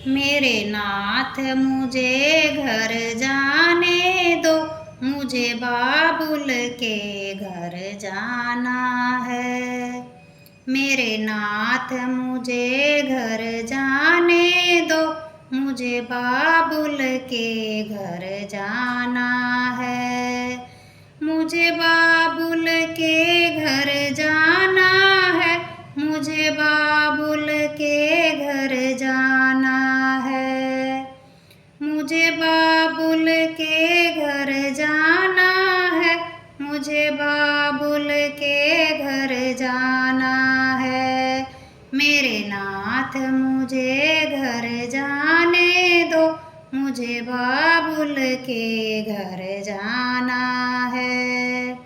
मेरे नाथ मुझे घर जाने दो, मुझे बाबुल के घर जाना है। मेरे नाथ मुझे घर जाने दो, मुझे बाबुल के घर जाना है। मुझे बाबुल के घर जाना है, मुझे बाबुल के घर जाना है। मुझे बाबुल के घर जाना है, मुझे बाबुल के घर जाना है। मेरे नाथ मुझे घर जाने दो, मुझे बाबुल के घर जाना है।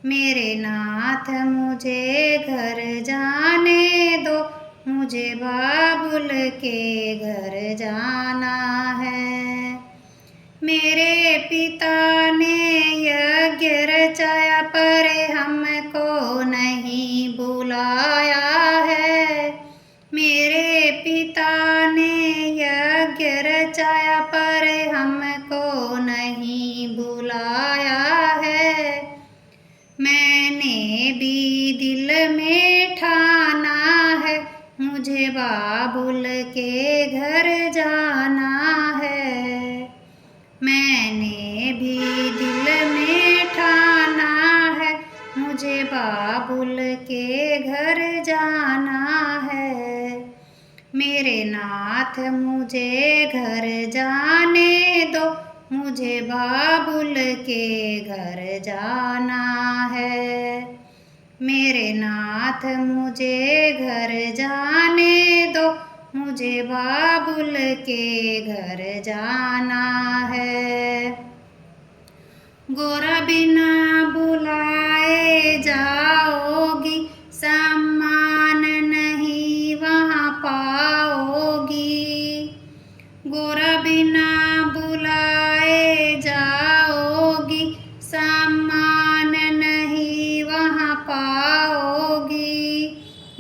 मेरे नाथ मुझे घर जाने दो, मुझे बाबुल के घर जाना है। मेरे पिता ने यज्ञ रचाया पर हमको नहीं बुलाया है। मेरे पिता ने यज्ञ रचाया पर हमको नहीं बुलाया है। मैंने भी दिल में ठाना है, मुझे बाबुल के घर जाना है। मैंने भी दिल में ठाना है, मुझे बाबुल के घर जाना है। मेरे नाथ मुझे घर जाने दो, मुझे बाबुल के घर जाना है। मेरे नाथ मुझे घर जाने दो, मुझे बाबुल के घर जाना है। गोरा बिना बुलाए जाओगी, सम्मान नहीं वहाँ पाओगी। गोरा बिना बुलाए जाओगी, सम्मान नहीं वहाँ पाओगी।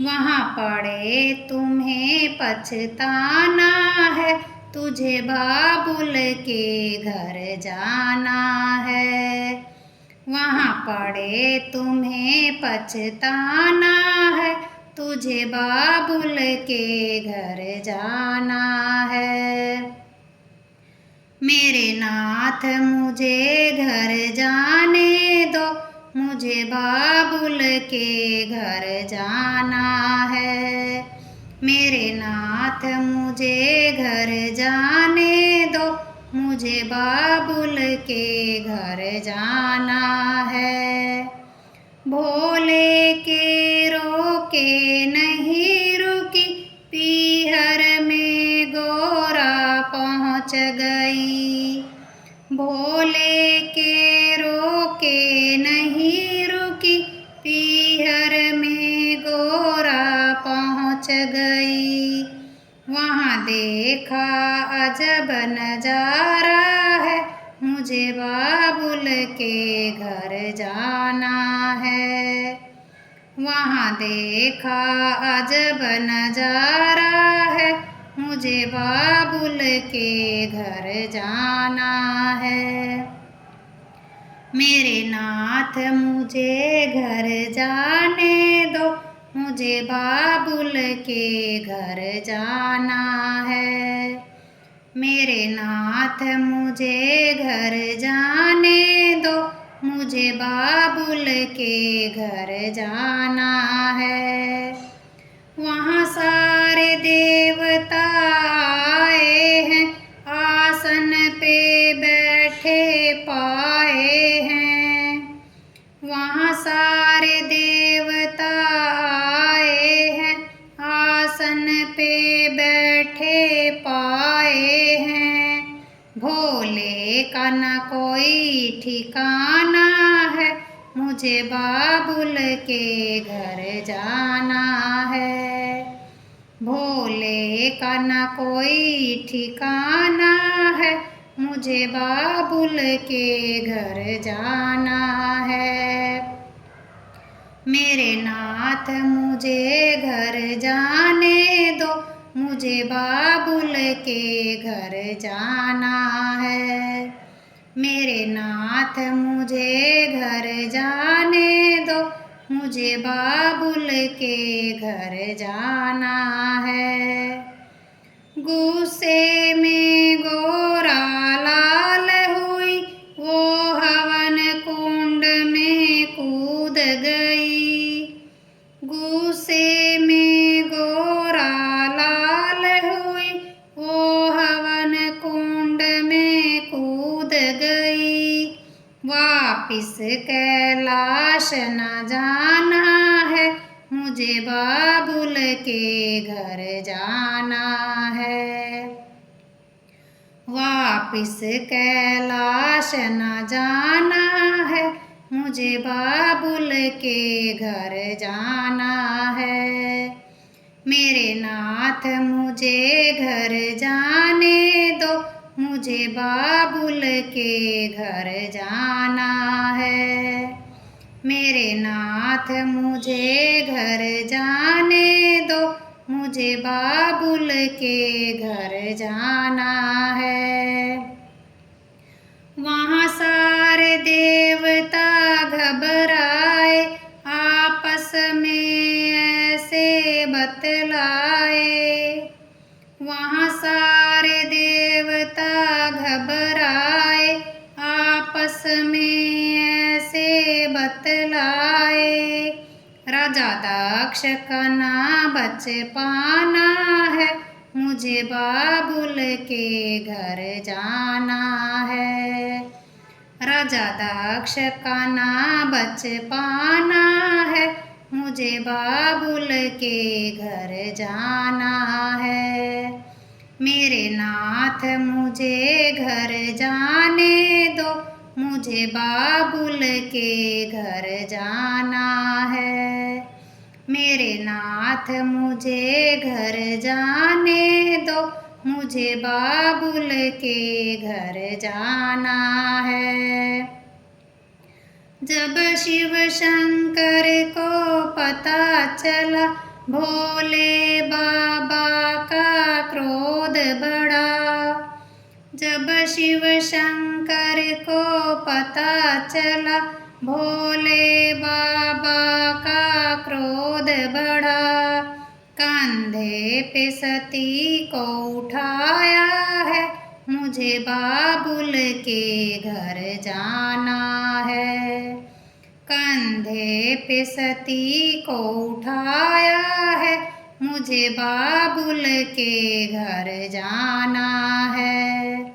वहाँ पड़े तुम्हें पछताना है, तुझे बाबुल के घर जाना है। वहाँ पड़े तुम्हें पछताना है, तुझे बाबुल के घर जाना है। मेरे नाथ मुझे घर जाने दो, मुझे बाबुल के घर जाना है। मेरे नाथ मुझे घर जाने दो, मुझे बाबुल के घर जाना है। भोले के रोके नहीं रुकी, पीहर में गोरा पहुँच गई। भोले के रोके नहीं रुकी, पीहर में गोरा पहुँच गई। वहाँ देखा अजब नजारा है, मुझे बाबुल के घर जाना है। वहाँ देखा अजब नजारा है, मुझे बाबुल के घर जाना है। मेरे नाथ मुझे घर जाने दो, मुझे बाबुल के घर जाना है। मेरे नाथ मुझे घर जाने दो, मुझे बाबुल के घर जाना है। वहाँ सारे देवता आए हैं, आसन पे बैठे पाए हैं। वहाँ सारे देवता आए हैं, आसन पे बैठे पाए हैं। भोले का न कोई ठिकाना है, मुझे बाबुल के घर जाना है। भोले का न कोई ठिकाना है, मुझे बाबुल के घर जाना है। मेरे नाथ मुझे घर जाने दो, मुझे बाबुल के घर जाना है। मेरे नाथ मुझे घर जाने दो, मुझे बाबुल के घर जाना है। गुस्से में गोरा लाल हुई, वो हवन कुंड में कूद गई। गुस्से में गोरा लाल हुई, वो हवन कुंड में कूद गई। वापिस कैलाश न जाना है, मुझे बाबुल के घर जाना है। वापिस कैलाश न जाना है, मुझे बाबुल के घर जाना है। मेरे नाथ मुझे घर जाने दो, मुझे बाबुल के घर जाना है। मेरे नाथ मुझे घर जाने दो, मुझे बाबुल के घर जाना है। वहाँ सारे देवता घबराए, आपस में ऐसे बतलाए। वहाँ सारे देवता घबराए, आपस में ऐसे बतलाए। राजा दक्ष का ना बच पाना है, मुझे बाबुल के घर जाना है। राजा दक्ष का ना बच पाना है, मुझे बाबुल के घर जाना है। मेरे नाथ मुझे घर जाने दो, मुझे बाबुल के घर जाना है। मेरे नाथ मुझे घर जाने दो, मुझे बाबुल के घर जाना है। जब शिव शंकर को पता चला, भोले बाबा का क्रोध बढ़ा। जब शिव शंकर को पता चला, भोले बाबा का क्रोध बढ़ा। कंधे पे सती को उठाया है, मुझे बाबुल के घर जाना है। कंधे पे सती को उठाया है, मुझे बाबुल के घर जाना है।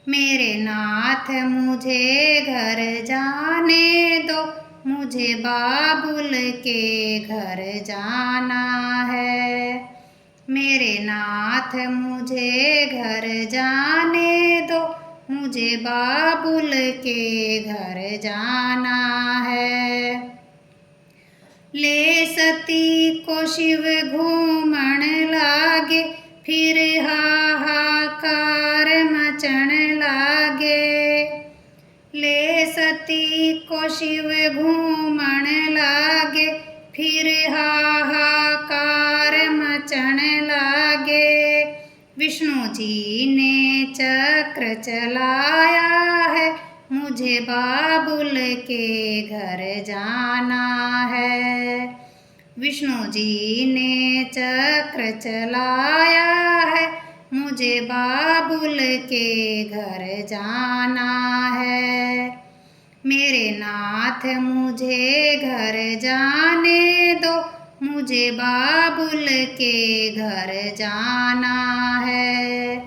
मेरे नाथ मुझे घर जाने दो, मुझे बाबुल के घर जाना है। मेरे नाथ मुझे घर जाने दो, मुझे बाबुल के घर जाना है। ले सती को शिव घूमण लागे, फिर हाहाकार मचण लागे। ले सती को शिव घूमण लागे, फिर हाहाकार मचण लागे। विष्णु जी ने चक्र चलाया है, मुझे बाबुल के घर जाना है। विष्णु जी ने चक्र चलाया है, मुझे बाबुल के घर जाना है। मेरे नाथ मुझे घर जाने दो, मुझे बाबुल के घर जाना है।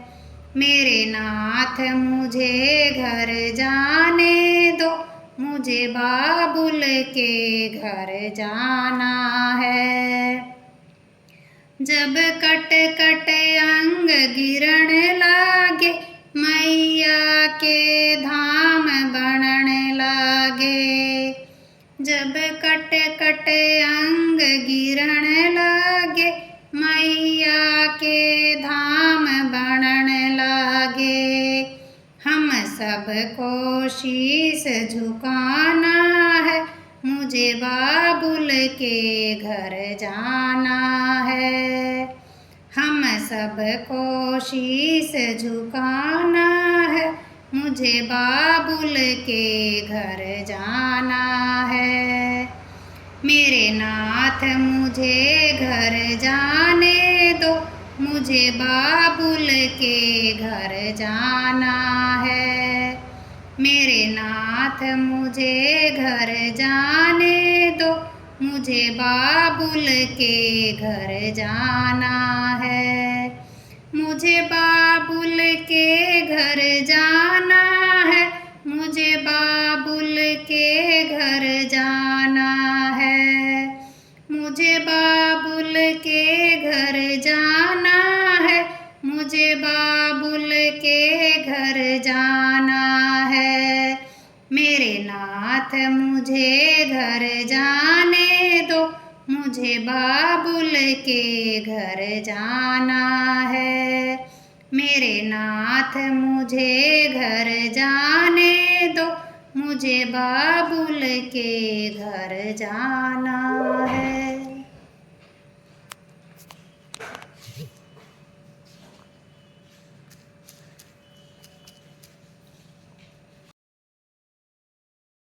मेरे नाथ मुझे घर जाने दो, मुझे बाबुल के घर जाना है। जब कट कट अंग गिरण लागे, मैया के धाम बनण लागे। जब कट कट अंग गिरण लागे, मैया के धाम बनण लागे। हम सबको शीश झुकाना है, मुझे बाबुल के घर जाना है। हम सबको शीश झुकाना है, मुझे बाबुल के घर जाना है। मेरे नाथ मुझे घर जाने दो, मुझे बाबुल के घर जाना है। मेरे नाथ मुझे घर जाने दो, मुझे बाबुल के घर जाना है। मुझे बाबुल के घर जाना है, मुझे बाबुल के घर जाना है। मुझे बाबुल के घर जाना है, मुझे बाबुल के घर जाना है। मेरे नाथ मुझे घर जाने दो, मुझे बाबुल के घर जाना है। मेरे नाथ मुझे घर जाने दो, मुझे बाबुल के घर जाना है।